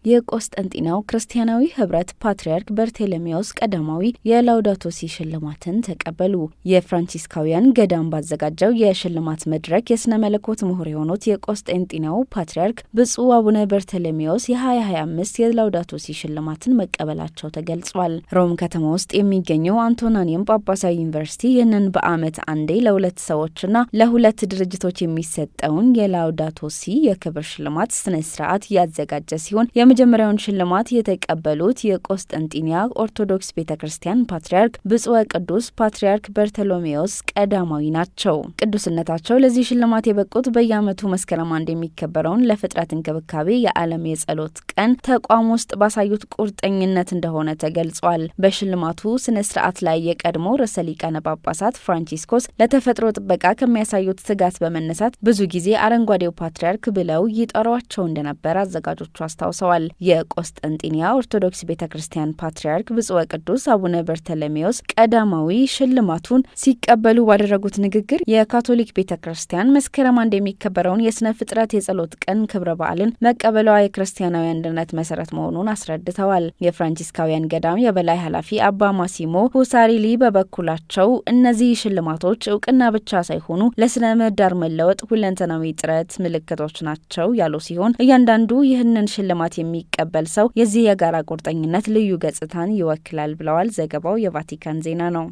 የቆስጠንጢናው ክርስቲያናዊ ህብረት ፓትርያርክ በርቴሌሜዎስ ቀዳማዊ የላውዳቶ ሲ ሽልማትን ተቀበሉ። የፍራንሲስካውያን ገዳም ባዘጋጀው የሽልማት መድረክ የስነ መለኮት ምሁር የሆኑት የቆስጠንጢናው ፓትርያርክ ብፁዕ አቡነ በርቴሌሜዎስ የ2025 የላውዳቶ ሲ ሽልማትን መቀበላቸው ተገልጿል። ሮም ከተማ ውስጥ የሚገኘው አንቶናኒየም ጳጳሳዊ ዩኒቨርሲቲ ይህንን በዓመት አንዴ ለሁለት ሰዎችና ለሁለት ድርጅቶች የሚሰጠውን የላውዳቶ ሲ የክብር ሽልማት ስነ ስርዓት ያዘጋጀ ሲሆን የመጀመሪያውን ሽልማት የተቀበሉት የቆስጠንጢንያ ኦርቶዶክስ ቤተክርስቲያን ፓትርያርክ ብፁዕ ቅዱስ ፓትርያርክ በርተሎሜዎስ ቀዳማዊ ናቸው። ቅዱስነታቸው ለዚህ ሽልማት የበቁት በየዓመቱ መስከረም አንድ የሚከበረውን ለፍጥረት እንክብካቤ የዓለም የጸሎት ቀን ተቋም ውስጥ ባሳዩት ቁርጠኝነት እንደሆነ ተገልጿል። በሽልማቱ ስነ ስርዓት ላይ የቀድሞ ርዕሰ ሊቃነ ጳጳሳት ፍራንቺስኮስ ለተፈጥሮ ጥበቃ ከሚያሳዩት ትጋት በመነሳት ብዙ ጊዜ አረንጓዴው ፓትርያርክ ብለው ይጠሯቸው እንደነበር አዘጋጆቹ አስታውሰዋል። የቆስጠንጢንያ ኦርቶዶክስ ቤተክርስቲያን ፓትርያርክ ብፁዕ ቅዱስ አቡነ በርተሎሜዎስ ቀዳማዊ ሽልማቱን ሲቀበሉ ባደረጉት ንግግር የካቶሊክ ቤተክርስቲያን መስከረም አንድ የሚከበረውን የስነ ፍጥረት የጸሎት ቀን ክብረ በዓልን መቀበሏ የክርስቲያናዊ አንድነት መሰረት መሆኑን አስረድተዋል። የፍራንሲስካውያን ገዳም የበላይ ኃላፊ አባ ማሲሞ ሁሳሪሊ በበኩላቸው እነዚህ ሽልማቶች እውቅና ብቻ ሳይሆኑ ለስነ ምህዳር መለወጥ ሁለንተናዊ ጥረት ምልክቶች ናቸው ያሉ ሲሆን እያንዳንዱ ይህንን ሽልማት የሚቀበል ሰው የዚህ የጋራ ቁርጠኝነት ልዩ ገጽታን ይወክላል ብለዋል። ዘገባው የቫቲካን ዜና ነው።